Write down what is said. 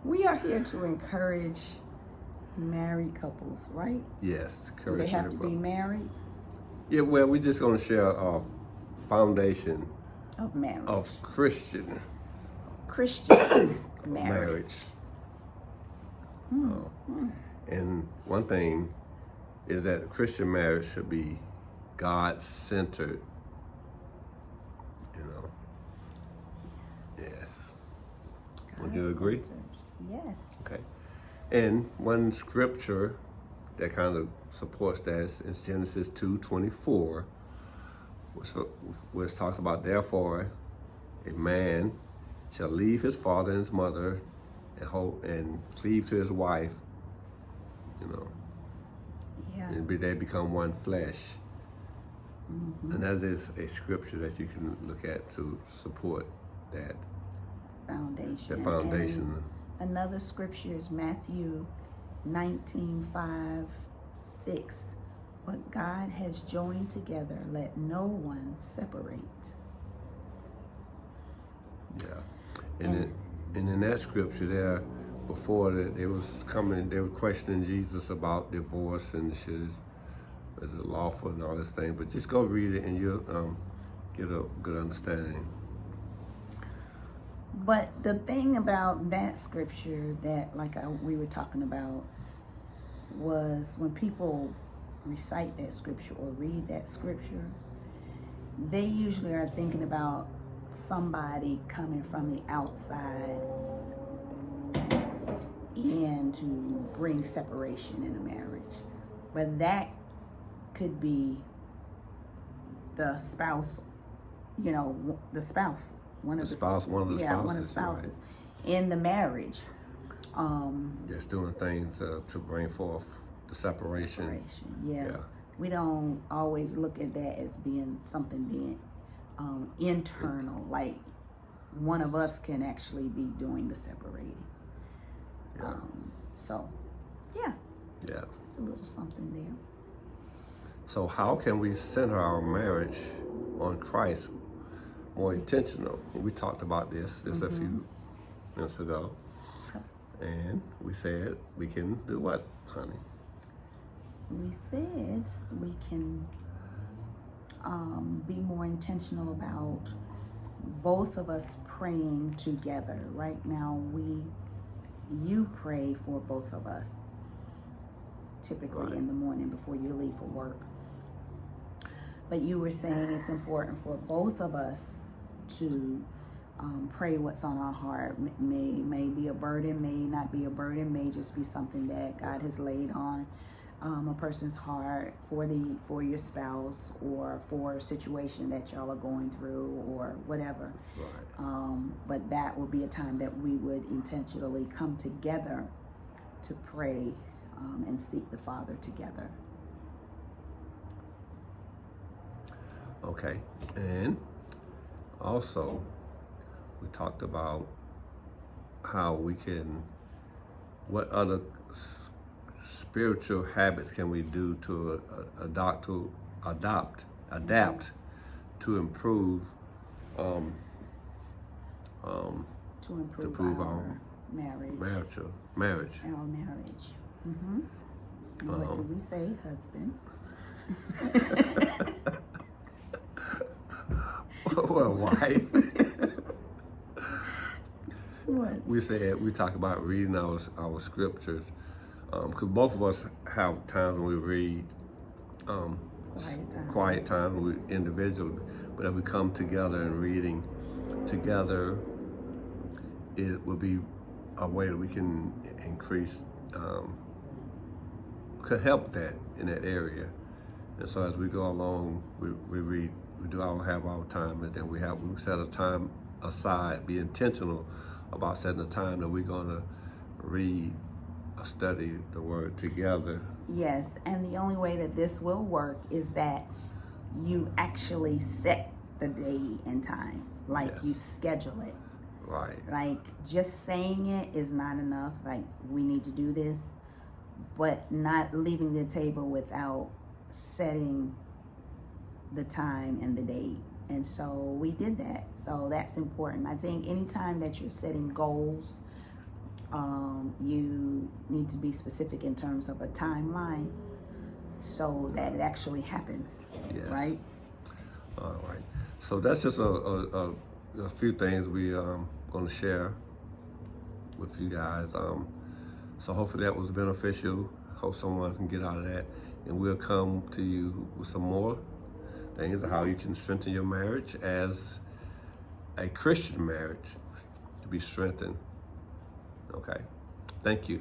We are here to encourage married couples, right? Yes, Do they have to be married? Yeah, well, we're just going to share our foundation Of marriage. of Christian marriage. And one thing is that Christian marriage should be God-centered, you know. Yes. Would you agree? Yes. Okay. And one scripture that kind of supports that is Genesis 2:24, which talks about, therefore, a man shall leave his father and his mother and cleave to his wife, you know, Yeah. and they become one flesh. And that is a scripture that you can look at to support that Foundation. the foundation. And another scripture is Matthew 19:5-6. What God has joined together, let no one separate. Yeah. And in that scripture there, before that, they were questioning Jesus about divorce and is it lawful and all this thing. But just go read it and you'll get a good understanding. But the thing about that scripture that, we were talking about, was when people recite that scripture or read that scripture, they usually are thinking about somebody coming from the outside in to bring separation in a marriage. But that could be the spouse, the spouse. One of the spouses right. In the marriage. Just doing things to bring forth the separation. Yeah. We don't always look at that as being something internal. Like one of us can actually be doing the separating. Yeah. Yeah. Yeah. Just a little something there. So how can we center our marriage on Christ more intentional? We talked about this a few minutes ago. And we said we can do what, honey? We said we can be more intentional about both of us praying together. Right now, you pray for both of us, typically in the morning before you leave for work. But you were saying it's important for both of us to pray what's on our heart. May be a burden, may not be a burden, may just be something that God has laid on a person's heart for your spouse or for a situation that y'all are going through or whatever. Right. But that would be a time that we would intentionally come together to pray and seek the Father together. Okay. And also, we talked about how what other spiritual habits can we do to adapt to improve to improve our marriage. Marriage. Our marriage. And what do we say, husband? Well, wife. What? We talk about reading our scriptures, because both of us have times when we read quiet time individually, but if we come together and reading together, it will be a way that we can increase, could help that in that area. And so as we go along, we read, have our time, and then we set a time aside, be intentional about setting a time that we're going to read or study the word together. Yes, and the only way that this will work is that you actually set the day and time, you schedule it. Right. Like just saying it is not enough, like we need to do this, but not leaving the table without setting the time and the date. And so we did that. So that's important. I think anytime that you're setting goals You need to be specific in terms of a timeline so that it actually happens, Yes. right? All right. So that's just a few things we going to share with you guys. So hopefully that was beneficial. Hope someone can get out of that, and we'll come to you with some more things of how you can strengthen your marriage as a Christian marriage to be strengthened. Okay. Thank you.